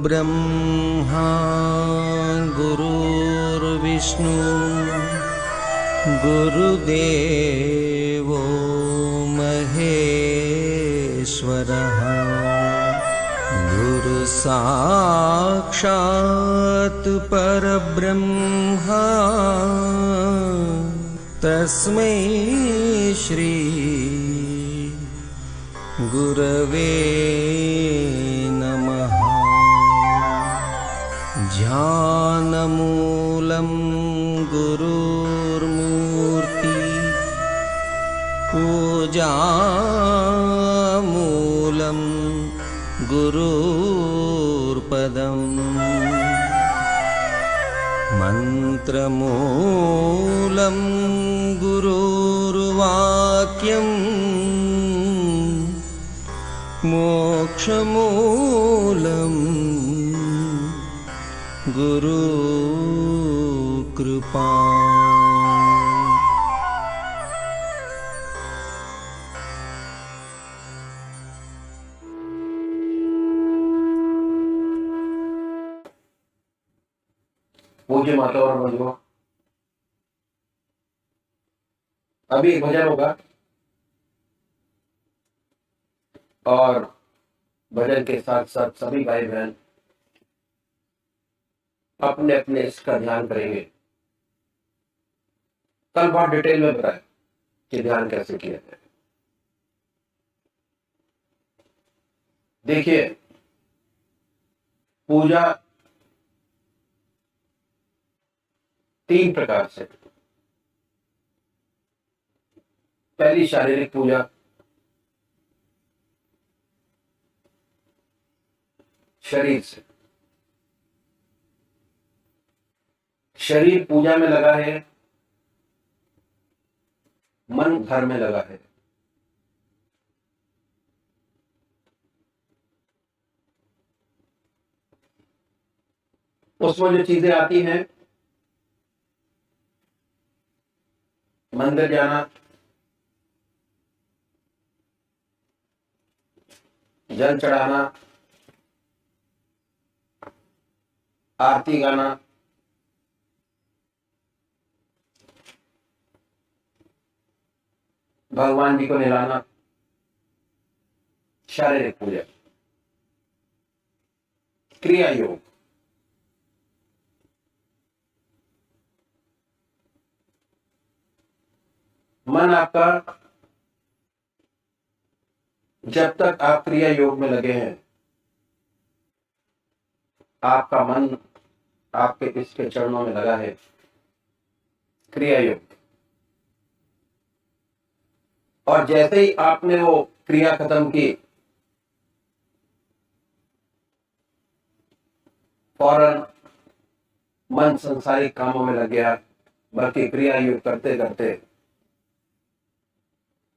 ब्रह्मा गुरुर्विष्णु गुरुदेवो महेश्वरः गुरु साक्षात् परब्रह्मा तस्मै श्री गुरवे नमः। ध्यानमूलं गुरुर्मूर्ति पूजामूलं गुरुर्पदम् मन्त्रमूलं गुरुर्वाक्यम् मोक्षमूलं गुरुकृपा। पूज्य माता और बंधुओं, अभी एक भजन होगा और भजन के साथ साथ सभी भाई बहन अपने अपने इसका ध्यान करेंगे। कल बहुत डिटेल में बताया कि ध्यान कैसे किया जाए। देखिए, पूजा 3 प्रकार से। पहली शारीरिक पूजा, शरीर से। शरीर पूजा में लगा है, मन घर में लगा है। उसमें जो चीजें आती हैं, मंदिर जाना, जल चढ़ाना, आरती गाना, भगवान जी को नहलाना, शारीरिक पूजा। क्रिया योग, मन आपका जब तक आप क्रिया योग में लगे हैं, आपका मन आपके इसके चरणों में लगा है। क्रिया योग। और जैसे ही आपने वो क्रिया खत्म की, फौरन मन संसारिक कामों में लग गया, बल्कि क्रिया योग करते करते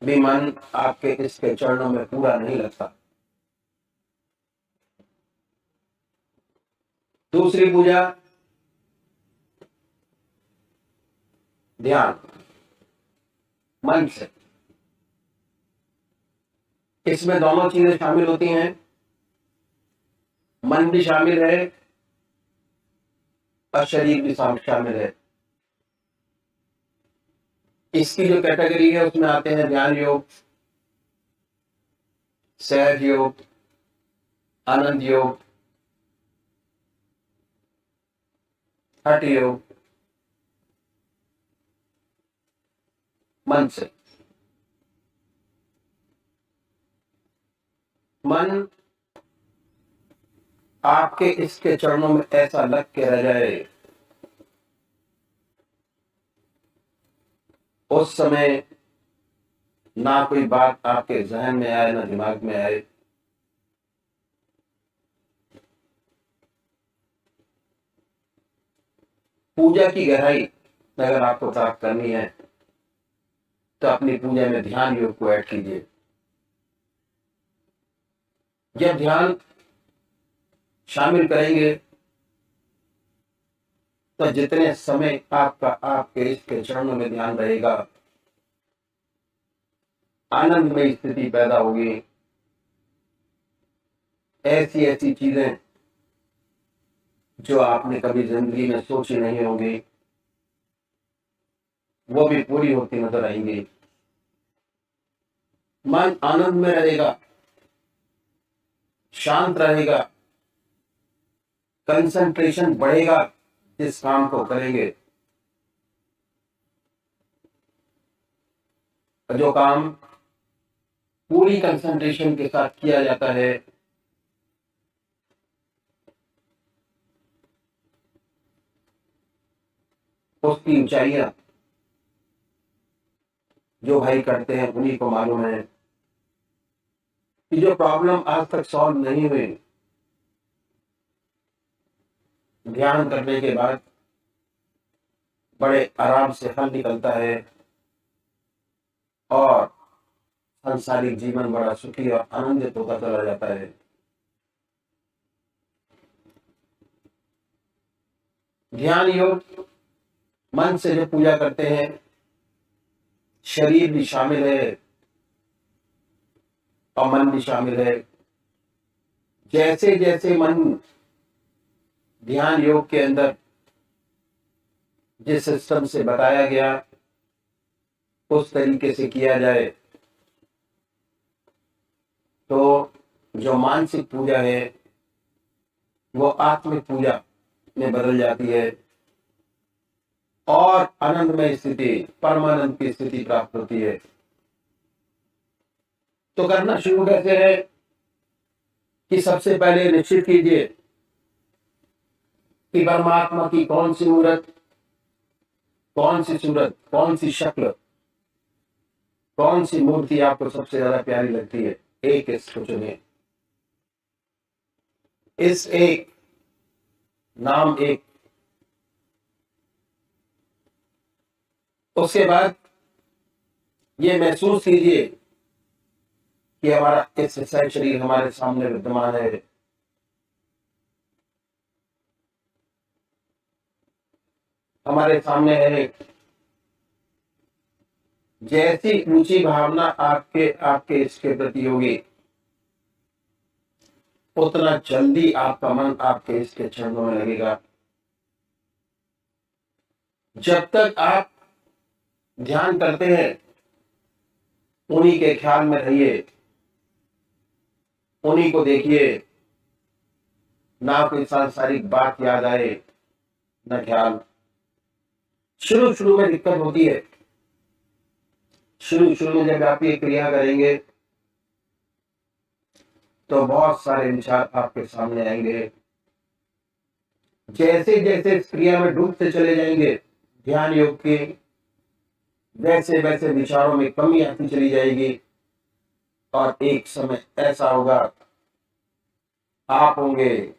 भी मन आपके इसके चरणों में पूरा नहीं लगता। दूसरी पूजा, ध्यान, मन से। इसमें दोनों चीजें शामिल होती हैं, मन भी शामिल है और शरीर भी शामिल है। इसकी जो कैटेगरी है उसमें आते हैं ध्यान योग, सहज योग, आनंद योग, हठ योग। मन से। मन आपके इसके चरणों में ऐसा लग के रह जाए, उस समय ना कोई बात आपके जहन में आए, ना दिमाग में आए। पूजा की गहराई अगर आपको प्राप्त करनी है तो अपनी पूजा में ध्यान योग को ऐड कीजिए। जब ध्यान शामिल करेंगे तो जितने समय आपका आपके इसके चरणों में ध्यान रहेगा, आनंदमय स्थिति पैदा होगी। ऐसी ऐसी चीजें जो आपने कभी जिंदगी में सोची नहीं होगी, वो भी पूरी होती नजर आएंगी। मन आनंद में रहेगा, शांत रहेगा, कंसंट्रेशन बढ़ेगा जिस काम को करेंगे। जो काम पूरी कंसंट्रेशन के साथ किया जाता है, उसकी ऊंचाइयां जो भाई करते हैं उन्हीं को मालूम है कि जो प्रॉब्लम आज तक सॉल्व नहीं हुई, ध्यान करने के बाद बड़े आराम से हल निकलता है और सांसारिक जीवन बड़ा सुखी और आनंदित होता चला जाता है। ध्यान योग मन से जो पूजा करते हैं, शरीर भी शामिल है और मन भी शामिल है। जैसे जैसे मन ध्यान योग के अंदर जिस सिस्टम से बताया गया उस तरीके से किया जाए, तो जो मानसिक पूजा है वो आत्मिक पूजा में बदल जाती है और आनंदमय स्थिति, परमानंद की स्थिति प्राप्त होती है। तो करना शुरू कैसे है कि सबसे पहले निश्चित कीजिए कि परमात्मा की कौन सी मूर्त, कौन सी सूरत, कौन सी शक्ल, कौन सी मूर्ति आपको सबसे ज्यादा प्यारी लगती है। एक इसको चुनिए, इस एक नाम एक। उसके बाद ये महसूस कीजिए कि हमारा इस शरीर हमारे सामने विद्यमान है। हमारे सामने है। जैसी ऊंची भावना आपके आपके इसके प्रति होगी, उतना जल्दी आपका मन आपके इसके चरणों में लगेगा। जब तक आप ध्यान करते हैं उन्हीं के ख्याल में रहिए, उन्हीं को देखिए, ना कोई सांसारिक बात याद आए न ख्याल। शुरू में दिक्कत होती है। शुरू में जब आप ये क्रिया करेंगे तो बहुत सारे विचार आपके सामने आएंगे। जैसे जैसे इस क्रिया में डूबते चले जाएंगे ध्यान योग के, वैसे वैसे विचारों में कमी आती चली जाएगी और एक समय ऐसा होगा आप होंगे,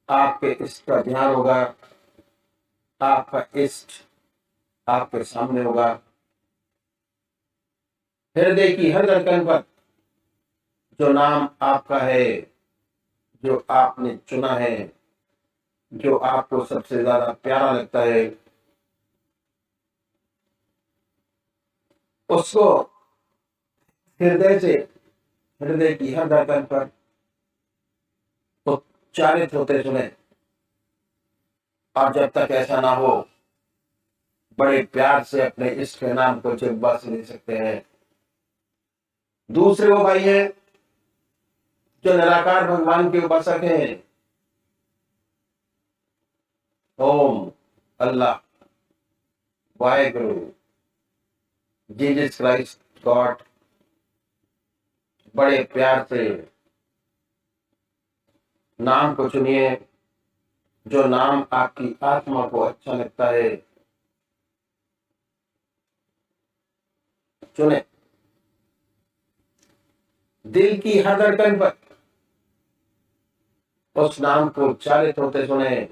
आपके इष्ट का ध्यान होगा, आपका इष्ट आपके सामने होगा। हृदय की हर धड़कन पर जो नाम आपका है, जो आपने चुना है, जो आपको सबसे ज्यादा प्यारा लगता है, उसको हृदय से, हृदय की हर धड़कन पर उच्चारित होते सुने। और जब तक ऐसा ना हो, बड़े प्यार से अपने इष्ट के नाम को जिह्वा से ले सकते हैं। दूसरे वो भाई हैं जो निराकार भगवान के उपासक हैं। ओम, अल्लाह, वाहेगुरु, जीसस क्राइस्ट, गॉड, बड़े प्यार से नाम को चुनिए, जो नाम आपकी आत्मा को अच्छा लगता है चुने। दिल की हर धड़कन पर उस नाम को उच्चारित होते सुने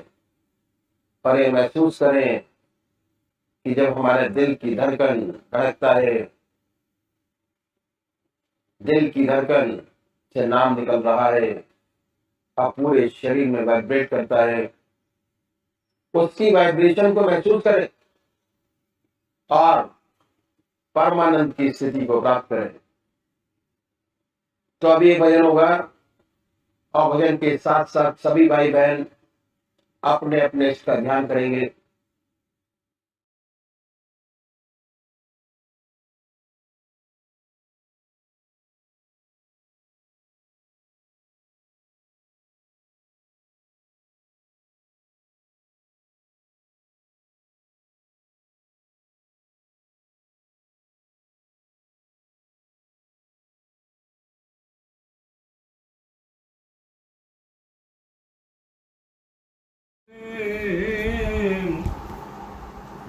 और ये महसूस करें कि जब हमारे दिल की धड़कन धड़कता है, दिल की धड़कन से नाम निकल रहा है और पूरे शरीर में वाइब्रेट करता है, उसकी वाइब्रेशन को महसूस करें और परमानंद की स्थिति को प्राप्त करें। तो अभी ये भजन होगा और भजन के साथ साथ सभी भाई बहन अपने अपने इसका ध्यान करेंगे।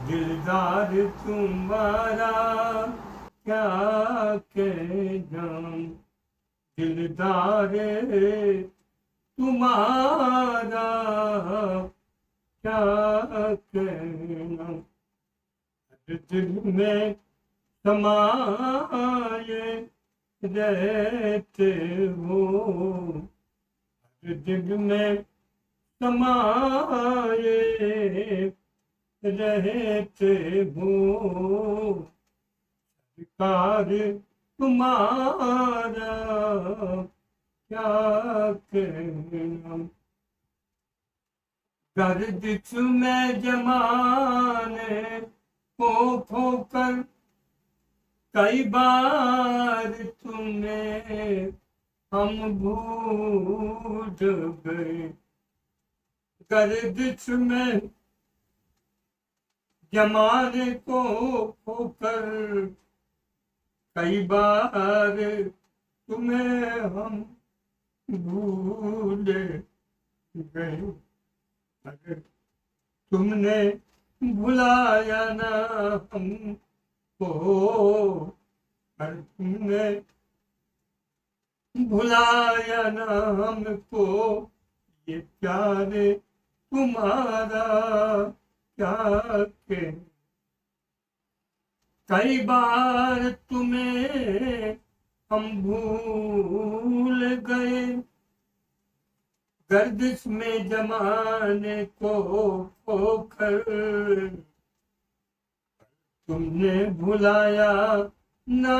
दिलदार तुम्हारा क्या कहना, दिलदार तुम्हारा क्या कहना, हर दिल में समाये रहते हो, हर दिल में समाये रहते हो, सरकार तुम्हारा क्या कहना, गर्दिश में जमाने को खोकर कई बार तुम्हें हम भूल गए, गर्दिश में जमाने को खोकर कई बार तुम्हें हम भूल गए, अगर तुमने भुलाया ना हमको, अगर तुमने भुलाया ना हमको, ये प्यार तुम्हारा क्या के, कई बार तुम्हें हम भूल गए, गर्दिश में जमाने को खोकर तुमने भुलाया ना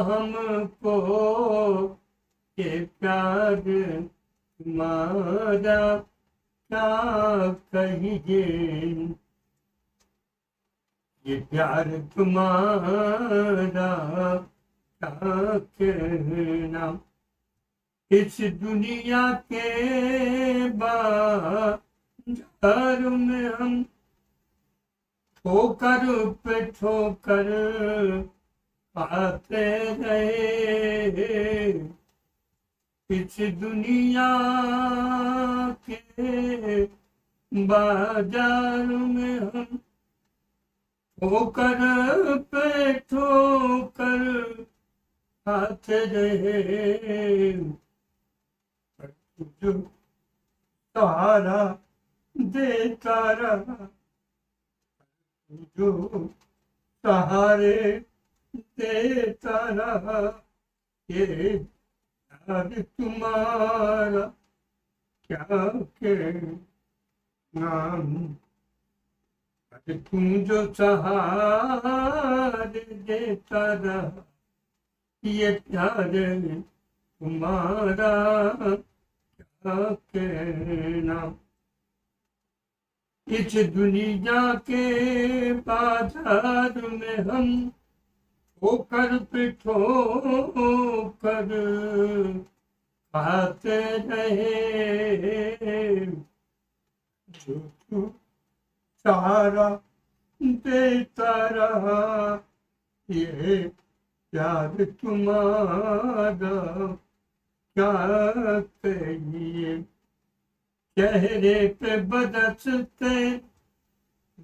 हमको, ये प्यार तुम्हारा क्या कहिए, ये प्यार तुम्हारा क्या कहना, इस दुनिया के बाजार में हम ठोकर पे ठोकर आते रहे, इस दुनिया के बाजार में हम ठोकर पे ठोकर आते रहे, जो सहारा देता रहा, जो सहारे देता रहा, ये प्यार तुम्हारा क्या कहना, तुम जो सहारे देता रहा, ये प्यार तुम्हारा क्या कहना, इस दुनिया के बाजार में हम ठोकर पे ठोकर खाते रहे, जो तू सहारा देता रहा, ये प्यार तुम्हारा क्या कहिए, चेहरे पे बरसते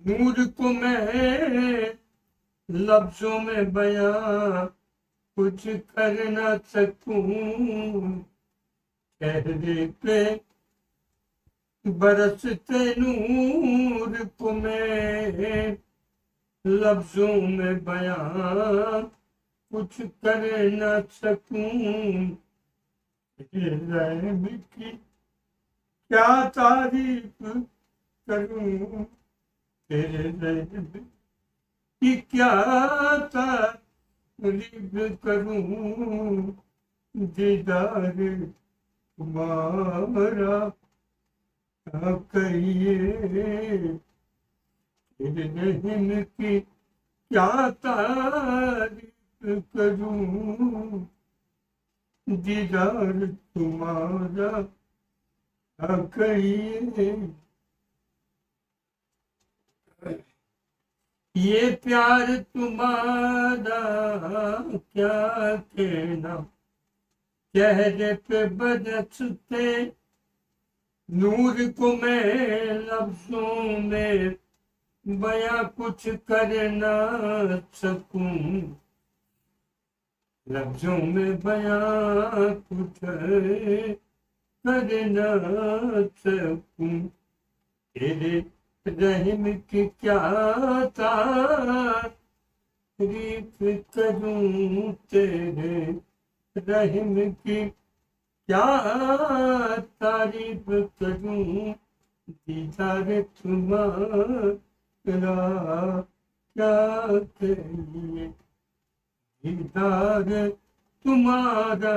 नूर को मैं लफ्जों में बयां कुछ कर न सकूं, चेहरे पे बरसते नूर को मैं लफ्जों में बयां कुछ कर न सकूं, रहम की क्या तारीफ करूं, तेरे रहम की क्या तारीफ करूं, दीदार तुम्हारा क्या कहिए तेरे रहम की क्या तारीफ करूं, दीदार तुम्हारा क्या कहिए। ये प्यार तुम्हारा क्या कहना, चेहरे पे बरसते नूर को मैं लफ्जों में बयां कुछ कर ना सकूं, लफ्जों में बयां कुछ कर ना सकूं। तेरे रहम की क्या तारीफ करूं, तेरे रहम की क्या तारीफ करूं, दीदार तुम्हारा क्या कहिए, दीदार तुम्हारा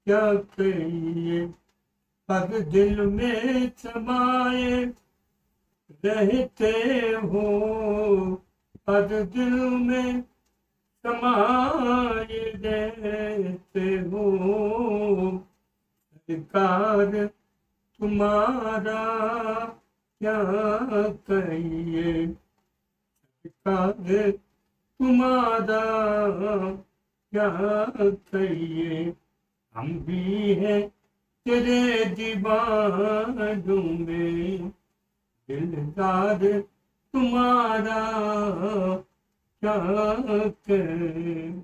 क्या कहिए। हर दिल में समाए रहते हो, हर दिल में समाये रहते हो, सरकार तुम्हारा क्या कहिए, सरकार तुम्हारा क्या कहिए। हम भी हैं तेरे दीवानों में, दिलदार तुम्हारा क्या कहें।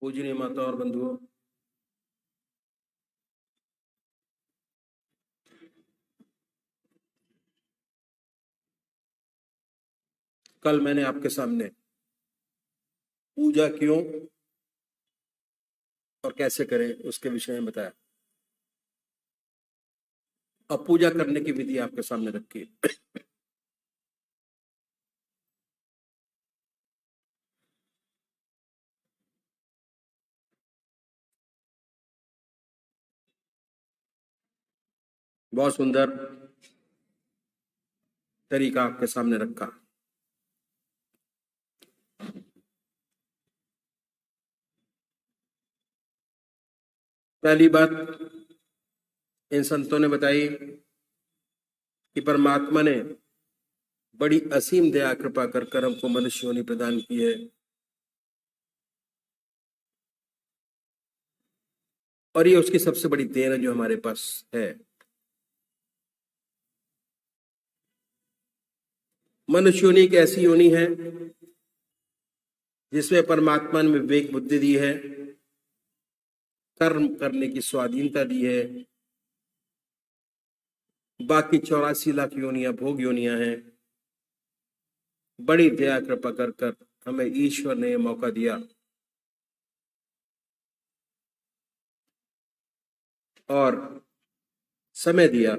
पूजनीय माता और बंधुओं, कल मैंने आपके सामने पूजा क्यों और कैसे करें उसके विषय में बताया। अब पूजा करने की विधि आपके सामने रखी। बहुत सुंदर तरीका आपके सामने रखा। पहली बात इन संतों ने बताई कि परमात्मा ने बड़ी असीम दया कृपा कर हमको मनुष्य योनि प्रदान की है, और ये उसकी सबसे बड़ी देन है जो हमारे पास है। मनुष्य योनि एक ऐसी योनि है जिसमें परमात्मा ने विवेक बुद्धि दी है, कर्म करने की स्वाधीनता दी है। बाकी 84 लाख योनियां भोग योनियां हैं। बड़ी दया कृपा कर हमें ईश्वर ने यह मौका दिया और समय दिया।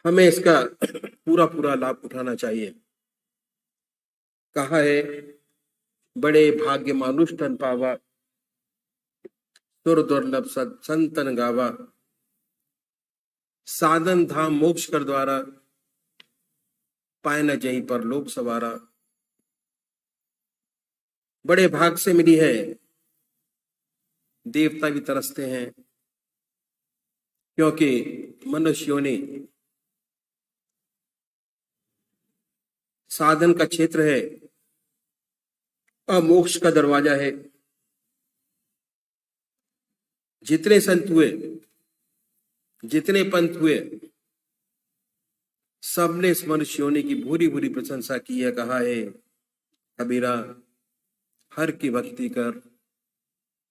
हमें इसका पूरा पूरा लाभ उठाना चाहिए। कहा है, बड़े भाग्य मानुष तन पावा, सुर दुर्लभ संतन गावा, साधन धाम मोक्ष कर द्वारा, पाए न जहीं पर लोक सवारा। बड़े भाग से मिली है, देवता भी तरसते हैं, क्योंकि मनुष्य योनि साधन का क्षेत्र है और मोक्ष का दरवाजा है। जितने संत हुए, जितने पंथ हुए, सबने इस मनुष्य योनि की भूरी भूरी प्रशंसा की है। कहा है कबीरा, हर की भक्ति कर,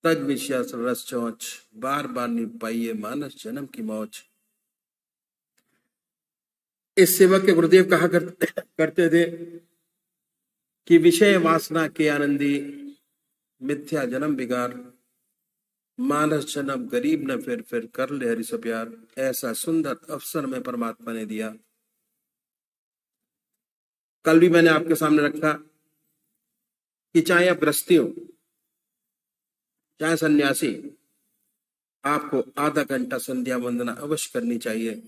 तज विश्वास रस चौच, बार बार नहीं पाइए मानस जन्म की मौज। इस सेवक के गुरुदेव कहा करते थे कि विषय वासना के आनंदी, मिथ्या जन्म बिगार, मानस जन्म गरीब न फिर कर ले हरि सो प्यार। ऐसा सुंदर अवसर में परमात्मा ने दिया। कल भी मैंने आपके सामने रखा कि चाहे आप गृहस्थी हो, चाहे सन्यासी, आपको आधा घंटा संध्या वंदना अवश्य करनी चाहिए,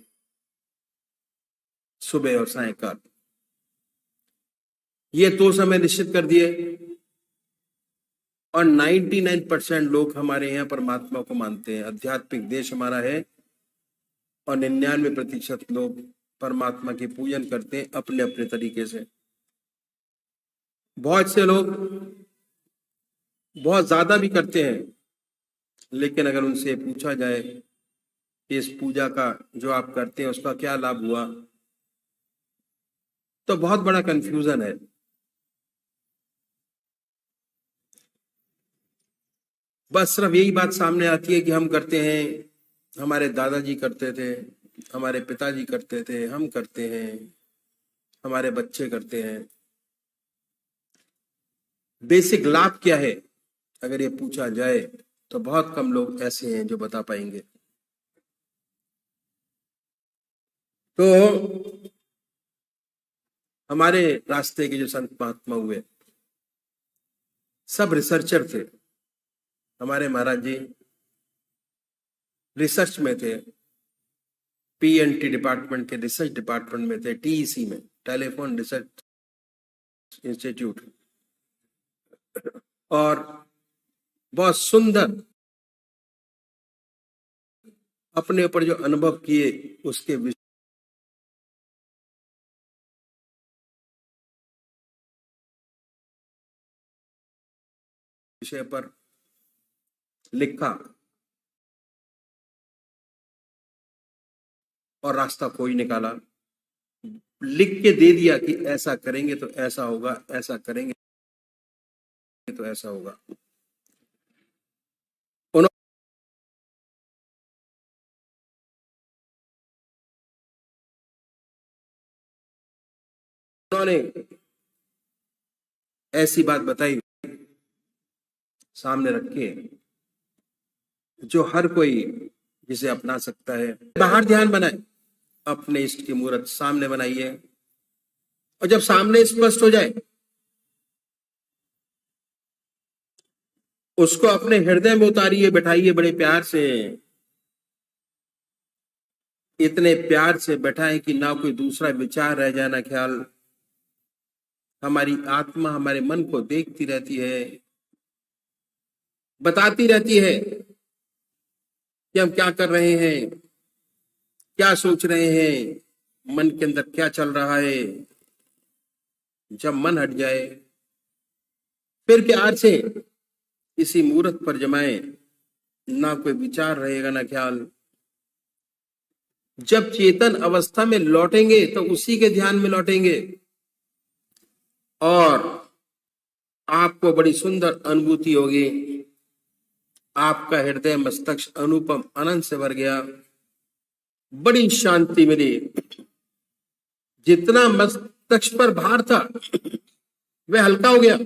सुबह और सायंकाल। ये 2 समय निश्चित कर दिए, और 99% लोग हमारे यहाँ परमात्मा को मानते हैं। आध्यात्मिक देश हमारा है, और 99% लोग परमात्मा की पूजन करते हैं अपने अपने तरीके से। बहुत से लोग बहुत ज्यादा भी करते हैं, लेकिन अगर उनसे पूछा जाए कि इस पूजा का जो आप करते हैं उसका क्या लाभ हुआ, तो बहुत बड़ा कंफ्यूजन है। बस सिर्फ यही बात सामने आती है कि हम करते हैं, हमारे दादाजी करते थे, हमारे पिताजी करते थे, हम करते हैं, हमारे बच्चे करते हैं। बेसिक लाभ क्या है अगर ये पूछा जाए तो बहुत कम लोग ऐसे हैं जो बता पाएंगे। तो हमारे रास्ते के जो संत महात्मा हुए सब रिसर्चर थे। हमारे महाराज जी रिसर्च में थे, पीएनटी डिपार्टमेंट के रिसर्च डिपार्टमेंट में थे, टीईसी में, टेलीफोन रिसर्च इंस्टीट्यूट। और बहुत सुंदर अपने ऊपर जो अनुभव किए उसके विषय पर लिखा और रास्ता कोई निकाला, लिख के दे दिया कि ऐसा करेंगे तो ऐसा होगा, ऐसा करेंगे तो ऐसा होगा। उन्होंने ऐसी बात बताई सामने रखी है जो हर कोई जिसे अपना सकता है। बाहर ध्यान बनाए, अपने इष्ट की मूर्त सामने बनाइए, और जब सामने स्पष्ट हो जाए उसको अपने हृदय में उतारिए, बैठाइए बड़े प्यार से, इतने प्यार से बैठाएं कि ना कोई दूसरा विचार रह जाए, ना ख्याल। हमारी आत्मा हमारे मन को देखती रहती है, बताती रहती है कि हम क्या कर रहे हैं, क्या सोच रहे हैं, मन के अंदर क्या चल रहा है। जब मन हट जाए फिर प्यार से इसी मूर्त पर जमाए, ना कोई विचार रहेगा ना ख्याल। जब चेतन अवस्था में लौटेंगे तो उसी के ध्यान में लौटेंगे, और आपको बड़ी सुंदर अनुभूति होगी। आपका हृदय मस्तक अनुपम आनंद से भर गया, बड़ी शांति मिली। जितना मस्तक पर भार था वह हल्का हो गया।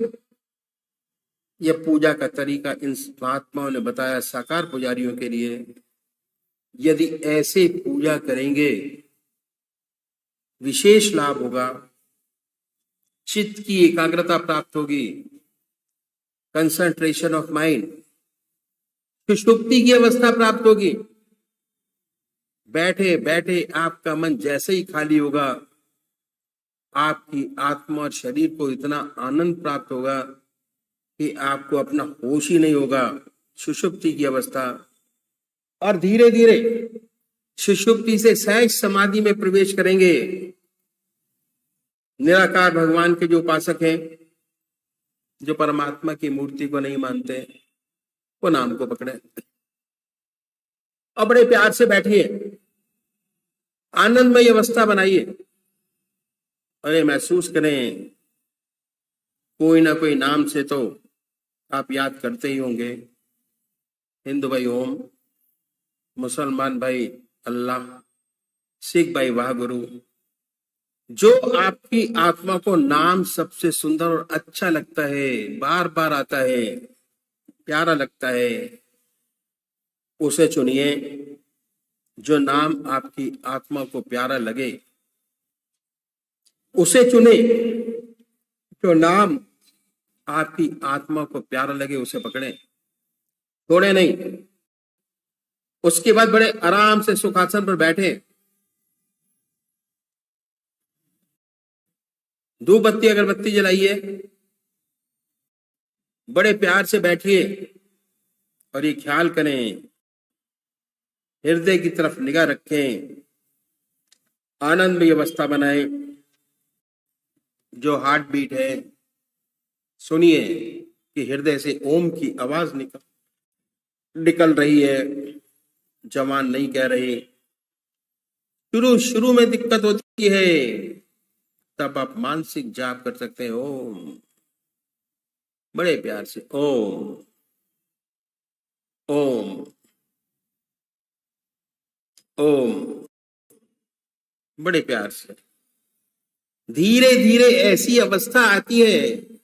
यह पूजा का तरीका इन महात्माओं ने बताया साकार पुजारियों के लिए। यदि ऐसे पूजा करेंगे विशेष लाभ होगा, चित्त की एकाग्रता प्राप्त होगी, कंसंट्रेशन ऑफ माइंड, सुषुप्ति की अवस्था प्राप्त होगी। बैठे बैठे आपका मन जैसे ही खाली होगा, आपकी आत्मा और शरीर को इतना आनंद प्राप्त होगा कि आपको अपना होश ही नहीं होगा, सुषुप्ति की अवस्था। और धीरे धीरे सुषुप्ति से सहज समाधि में प्रवेश करेंगे। निराकार भगवान के जो उपासक हैं, जो परमात्मा की मूर्ति को नहीं मानते, वो नाम को पकड़े और बड़े प्यार से बैठिए, आनंदमय अवस्था बनाइए, और ये महसूस करें कोई ना कोई नाम से तो आप याद करते ही होंगे। हिंदू भाई ओम, मुसलमान भाई अल्लाह, सिख भाई वाह गुरु। जो आपकी आत्मा को नाम सबसे सुंदर और अच्छा लगता है, बार बार आता है, प्यारा लगता है, उसे चुनिए। जो नाम आपकी आत्मा को प्यारा लगे उसे चुने। जो नाम आपकी आत्मा को प्यारा लगे उसे पकड़े, छोड़े नहीं। उसके बाद बड़े आराम से सुखासन पर बैठे, धूप बत्ती अगरबत्ती जलाइए, बड़े प्यार से बैठिए, और ये ख्याल करें, हृदय की तरफ निगाह रखें, आनंदमय अवस्था बनाएं। जो हार्ट बीट है, सुनिए कि हृदय से ओम की आवाज निकल रही है, जवान नहीं कह रही। शुरू में दिक्कत होती है, तब आप मानसिक जाप कर सकते हैं, ओम, बड़े प्यार से ओम ओम ओम, बड़े प्यार से। धीरे धीरे ऐसी अवस्था आती है,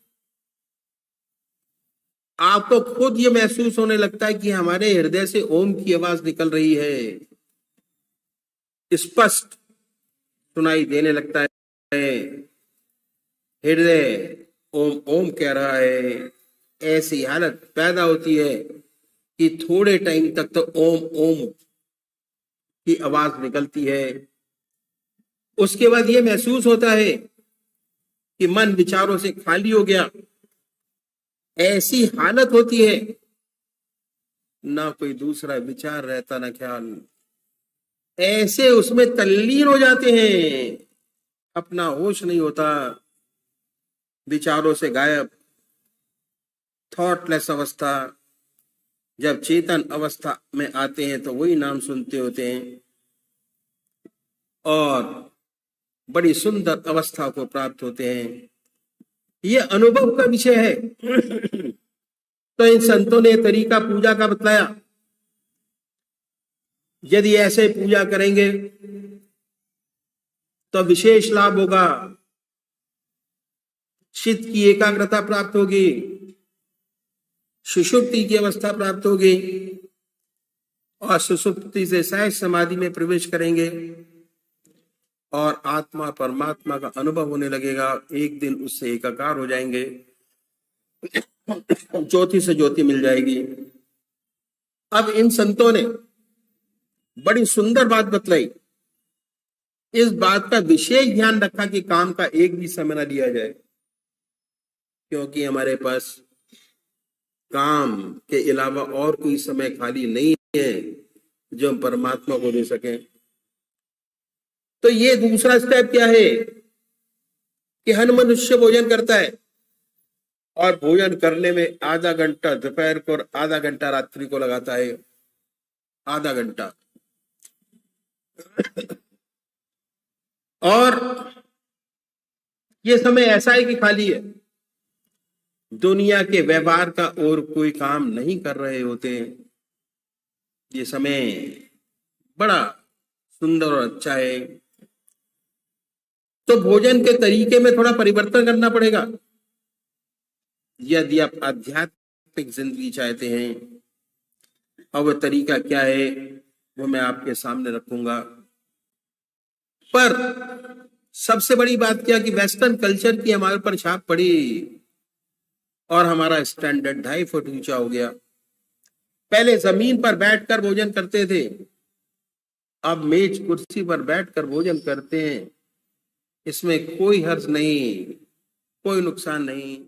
आपको खुद ये महसूस होने लगता है कि हमारे हृदय से ओम की आवाज निकल रही है, स्पष्ट सुनाई देने लगता है। हृदय ओम ओम कह रहा है। ऐसी हालत पैदा होती है कि थोड़े टाइम तक तो ओम ओम की आवाज निकलती है। उसके बाद यह महसूस होता है कि मन विचारों से खाली हो गया। ऐसी हालत होती है, ना कोई दूसरा विचार रहता ना ख्याल। ऐसे उसमें तल्लीन हो जाते हैं, अपना होश नहीं होता, विचारों से गायब, थॉटलेस अवस्था। जब चेतन अवस्था में आते हैं तो वही नाम सुनते होते हैं और बड़ी सुंदर अवस्था को प्राप्त होते हैं। ये अनुभव का विषय है। तो इन संतों ने तरीका पूजा का बतलाया। यदि ऐसे पूजा करेंगे तो विशेष लाभ होगा, चित्त की एकाग्रता प्राप्त होगी, सुषुप्ति की अवस्था प्राप्त होगी और सुषुप्ति से सहज समाधि में प्रवेश करेंगे और आत्मा परमात्मा का अनुभव होने लगेगा। एक दिन उससे एकाकार हो जाएंगे, ज्योति से ज्योति मिल जाएगी। अब इन संतों ने बड़ी सुंदर बात बतलाई। इस बात का विशेष ध्यान रखा कि काम का एक भी समय न लिया जाए, क्योंकि हमारे पास काम के अलावा और कोई समय खाली नहीं है जो हम परमात्मा को दे सकें। तो ये दूसरा स्टेप क्या है कि हर मनुष्य भोजन करता है और भोजन करने में आधा घंटा दोपहर को और आधा घंटा रात्रि को लगाता है। आधा घंटा। और ये समय ऐसा है कि खाली है, दुनिया के व्यवहार का और कोई काम नहीं कर रहे होते हैं। ये समय बड़ा सुंदर और अच्छा है। तो भोजन के तरीके में थोड़ा परिवर्तन करना पड़ेगा यदि आप आध्यात्मिक जिंदगी चाहते हैं। और वह तरीका क्या है वो मैं आपके सामने रखूंगा। पर सबसे बड़ी बात क्या कि वेस्टर्न कल्चर की हमारे ऊपर छाप पड़ी और हमारा स्टैंडर्ड 2.5 फुट ऊंचा हो गया। पहले जमीन पर बैठकर भोजन करते थे, अब मेज कुर्सी पर बैठकर भोजन करते हैं। इसमें कोई हर्ज नहीं, कोई नुकसान नहीं।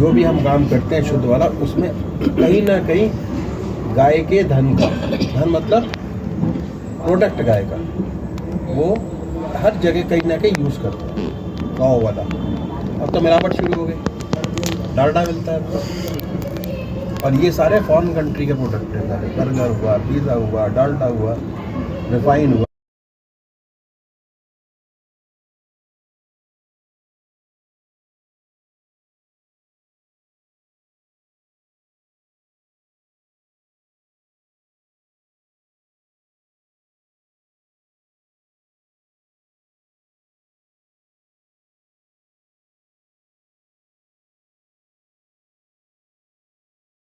जो भी हम काम करते हैं शुद्ध वाला, उसमें कहीं ना कहीं गाय के धन का, धन मतलब प्रोडक्ट गाय का, वो हर जगह कहीं ना कहीं यूज़ करते हैं गाँव वाला। अब तो मिलावट शुरू हो गई, डालडा मिलता है तो। और ये सारे फॉरेन कंट्री के प्रोडक्ट हैं, बर्गर हुआ, पिज़्ज़ा हुआ, डालडा हुआ, रिफाइन हुआ।